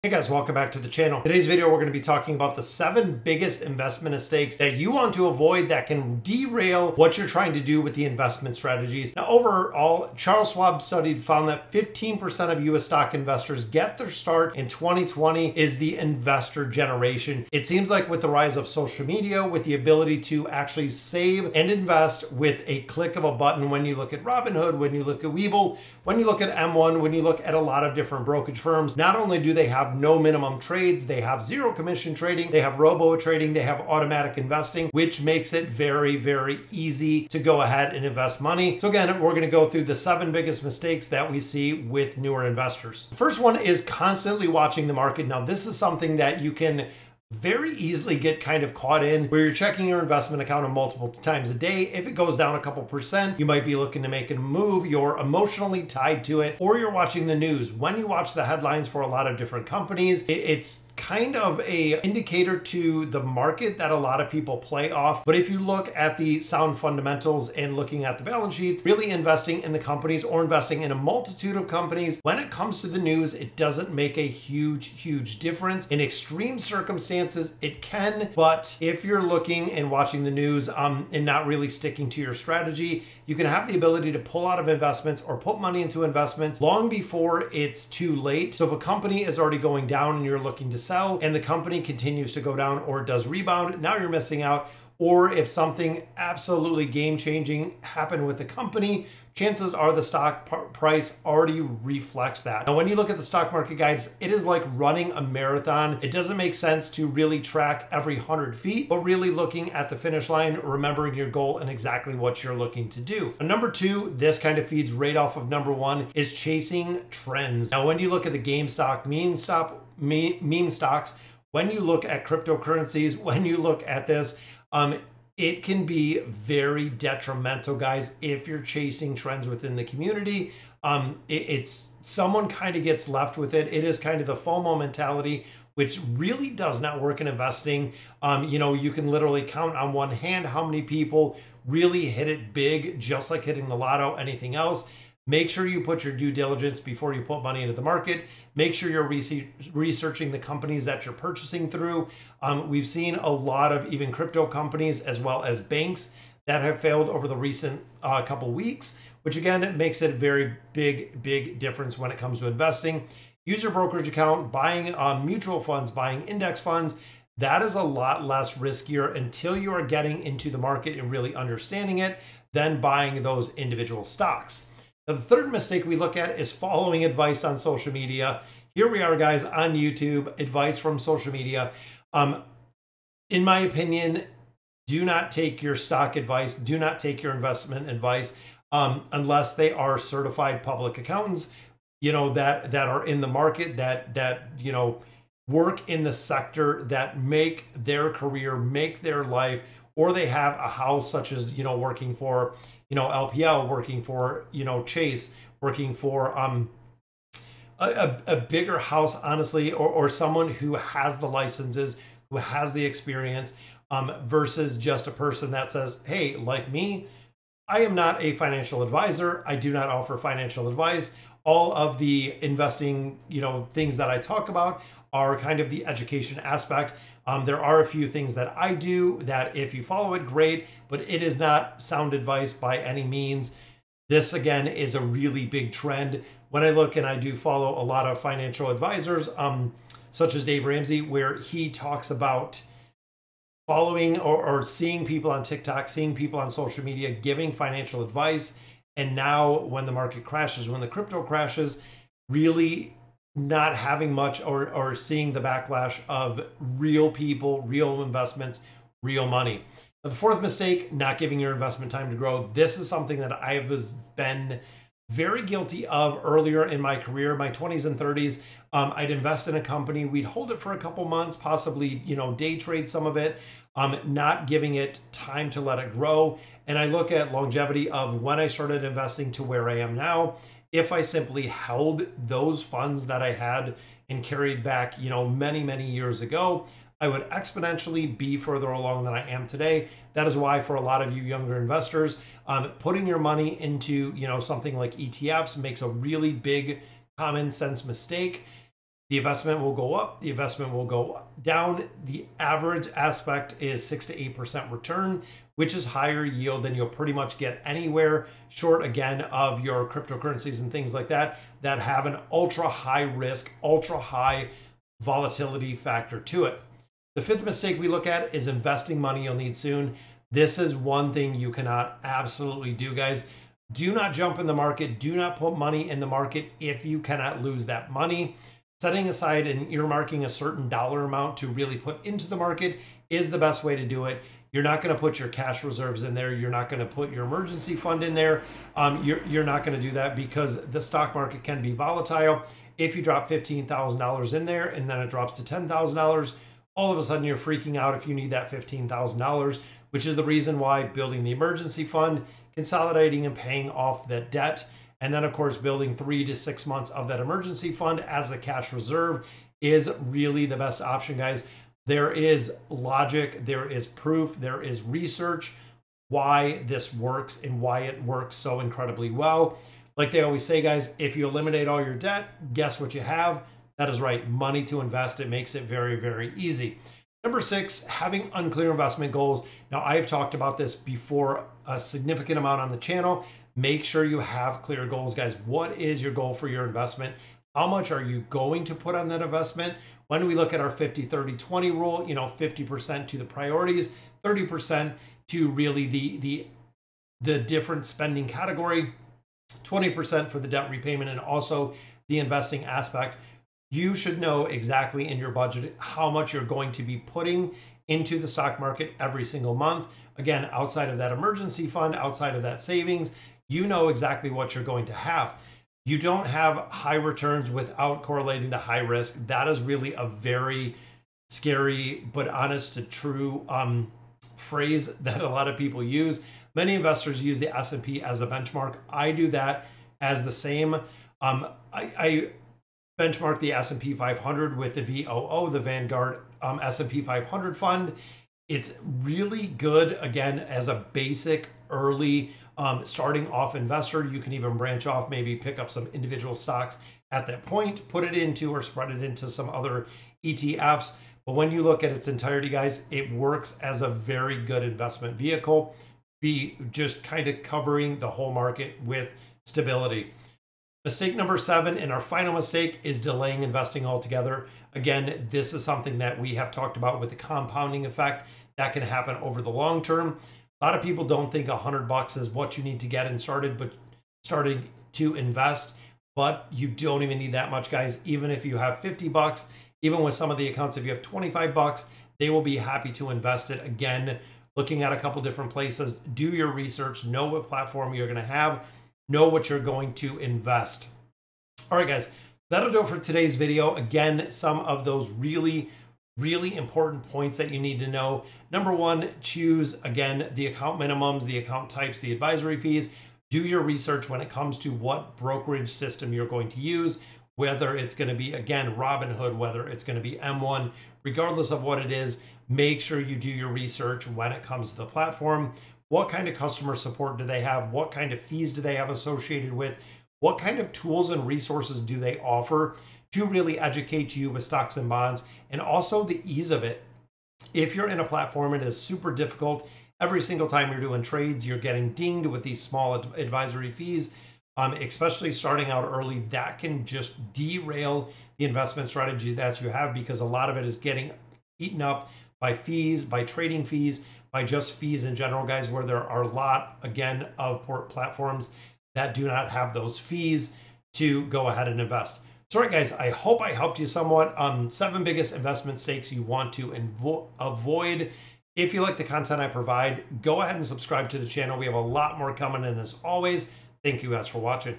Hey guys, welcome back to the channel. Today's video, we're going to be talking about the 7 biggest investment mistakes that you want to avoid that can derail what you're trying to do with the investment strategies. Now, overall, Charles Schwab study found that 15% of US stock investors get their start in 2020 is the investor generation. It seems like with the rise of social media, with the ability to actually save and invest with a click of a button, when you look at Robinhood, when you look at Webull, when you look at M1, when you look at a lot of different brokerage firms, not only do they have no minimum trades, they have zero commission trading, they have robo trading, they have automatic investing, which makes it very, very easy to go ahead and invest money. So again, we're going to go through the 7 biggest mistakes that we see with newer investors. The first one is constantly watching the market. Now, this is something that you can very easily get kind of caught in, where you're checking your investment account multiple times a day. If it goes down a couple percent, you might be looking to make a move. You're emotionally tied to it, or you're watching the news. When you watch the headlines for a lot of different companies, it's kind of a indicator to the market that a lot of people play off. But if you look at the sound fundamentals and looking at the balance sheets, really investing in the companies or investing in a multitude of companies, when it comes to the news, it doesn't make a huge difference. In extreme circumstances, it can, but if you're looking and watching the news and not really sticking to your strategy, you can have the ability to pull out of investments or put money into investments long before it's too late. So if a company is already going down and you're looking to sell and the company continues to go down or does rebound, now you're missing out. Or if something absolutely game-changing happened with the company, chances are the stock price already reflects that. Now, when you look at the stock market, guys, it is like running a marathon. It doesn't make sense to really track every 100 feet, but really looking at the finish line, remembering your goal and exactly what you're looking to do. And number 2, this kind of feeds right off of number 1, is chasing trends. Now, when you look at the GameStop, meme stocks, when you look at cryptocurrencies, when you look at this, it can be very detrimental, guys, if you're chasing trends within the community. It's someone kind of gets left with it. It is kind of the FOMO mentality, which really does not work in investing. You can literally count on one hand how many people really hit it big, just like hitting the lotto, anything else. Make sure you put your due diligence before you put money into the market. Make sure you're researching the companies that you're purchasing through. We've seen a lot of even crypto companies as well as banks that have failed over the recent couple weeks, which again makes it a very big difference when it comes to investing. Use your brokerage account, buying mutual funds, buying index funds. That is a lot less riskier until you are getting into the market and really understanding it than buying those individual stocks. Now, the third mistake we look at is following advice on social media. Here we are, guys, on YouTube, advice from social media. In my opinion, do not take your stock advice, do not take your investment advice unless they are certified public accountants, that are in the market, that work in the sector, that make their career, make their life, or they have a house such as, working for LPL, working for, Chase, working for a bigger house, honestly, or someone who has the licenses, who has the experience, versus just a person that says, hey, like me, I am not a financial advisor. I do not offer financial advice. All of the investing, things that I talk about are kind of the education aspect. There are a few things that I do that if you follow it, great, but it is not sound advice by any means. This, again, is a really big trend. When I look and I do follow a lot of financial advisors, such as Dave Ramsey, where he talks about following or seeing people on TikTok, seeing people on social media giving financial advice. And now when the market crashes, when the crypto crashes, really not having much or seeing the backlash of real people, real investments, real money. Now, the fourth mistake, not giving your investment time to grow. This is something that I've been very guilty of earlier in my career, my 20s and 30s. I'd invest in a company, we'd hold it for a couple months, possibly, day trade some of it, not giving it time to let it grow. And I look at longevity of when I started investing to where I am now. If I simply held those funds that I had and carried back, many years ago, I would exponentially be further along than I am today. That is why for a lot of you younger investors, putting your money into, something like ETFs makes a really big common sense mistake. The investment will go up, the investment will go down. The average aspect is 6 to 8% return, which is higher yield than you'll pretty much get anywhere short, again, of your cryptocurrencies and things like that that have an ultra high risk, ultra high volatility factor to it. The fifth mistake we look at is investing money you'll need soon. This is one thing you cannot absolutely do, guys. Do not jump in the market. Do not put money in the market if you cannot lose that money. Setting aside and earmarking a certain dollar amount to really put into the market is the best way to do it. You're not going to put your cash reserves in there. You're not going to put your emergency fund in there. You're not going to do that because the stock market can be volatile. If you drop $15,000 in there and then it drops to $10,000, all of a sudden you're freaking out if you need that $15,000, which is the reason why building the emergency fund, consolidating and paying off that debt, and then, of course, building 3 to 6 months of that emergency fund as a cash reserve is really the best option, guys. There is logic, there is proof, there is research why this works and why it works so incredibly well. Like they always say, guys, if you eliminate all your debt, guess what you have? That is right, money to invest. It makes it very, very easy. Number 6, having unclear investment goals. Now, I've talked about this before a significant amount on the channel. Make sure you have clear goals, guys. What is your goal for your investment? How much are you going to put on that investment? When we look at our 50-30-20 rule, 50% to the priorities, 30% to really the different spending category, 20% for the debt repayment, and also the investing aspect. You should know exactly in your budget how much you're going to be putting into the stock market every single month. Again, outside of that emergency fund, outside of that savings, you know exactly what you're going to have. You don't have high returns without correlating to high risk. That is really a very scary but honest to true phrase that a lot of people use. Many investors use the S&P as a benchmark. I do that as the same. I benchmark the S&P 500 with the VOO, the Vanguard S&P 500 fund. It's really good, again, as a basic early starting off investor. You can even branch off, maybe pick up some individual stocks at that point, put it into or spread it into some other ETFs. But when you look at its entirety, guys, it works as a very good investment vehicle. Be just kind of covering the whole market with stability. Mistake number 7, and our final mistake, is delaying investing altogether. Again, this is something that we have talked about with the compounding effect that can happen over the long term. A lot of people don't think $100 is what you need to get starting to invest, but you don't even need that much, guys. Even if you have $50, even with some of the accounts, if you have $25, they will be happy to invest it. Again, looking at a couple different places, do your research, know what platform you're going to have, know what you're going to invest. All right, guys, that'll do it for today's video. Again, some of those really important points that you need to know. Number 1, choose, again, the account minimums, the account types, the advisory fees. Do your research when it comes to what brokerage system you're going to use, whether it's going to be, again, Robinhood, whether it's going to be M1, regardless of what it is. Make sure you do your research when it comes to the platform. What kind of customer support do they have? What kind of fees do they have associated with? What kind of tools and resources do they offer to really educate you with stocks and bonds, and also the ease of it? If you're in a platform, it is super difficult. Every single time you're doing trades, you're getting dinged with these small advisory fees, especially starting out early. That can just derail the investment strategy that you have, because a lot of it is getting eaten up by fees, by trading fees, by just fees in general, guys, where there are a lot, again, of platforms that do not have those fees to go ahead and invest. So, all right, guys, I hope I helped you somewhat. 7 biggest investment mistakes you want to avoid. If you like the content I provide, go ahead and subscribe to the channel. We have a lot more coming in. As always, thank you guys for watching.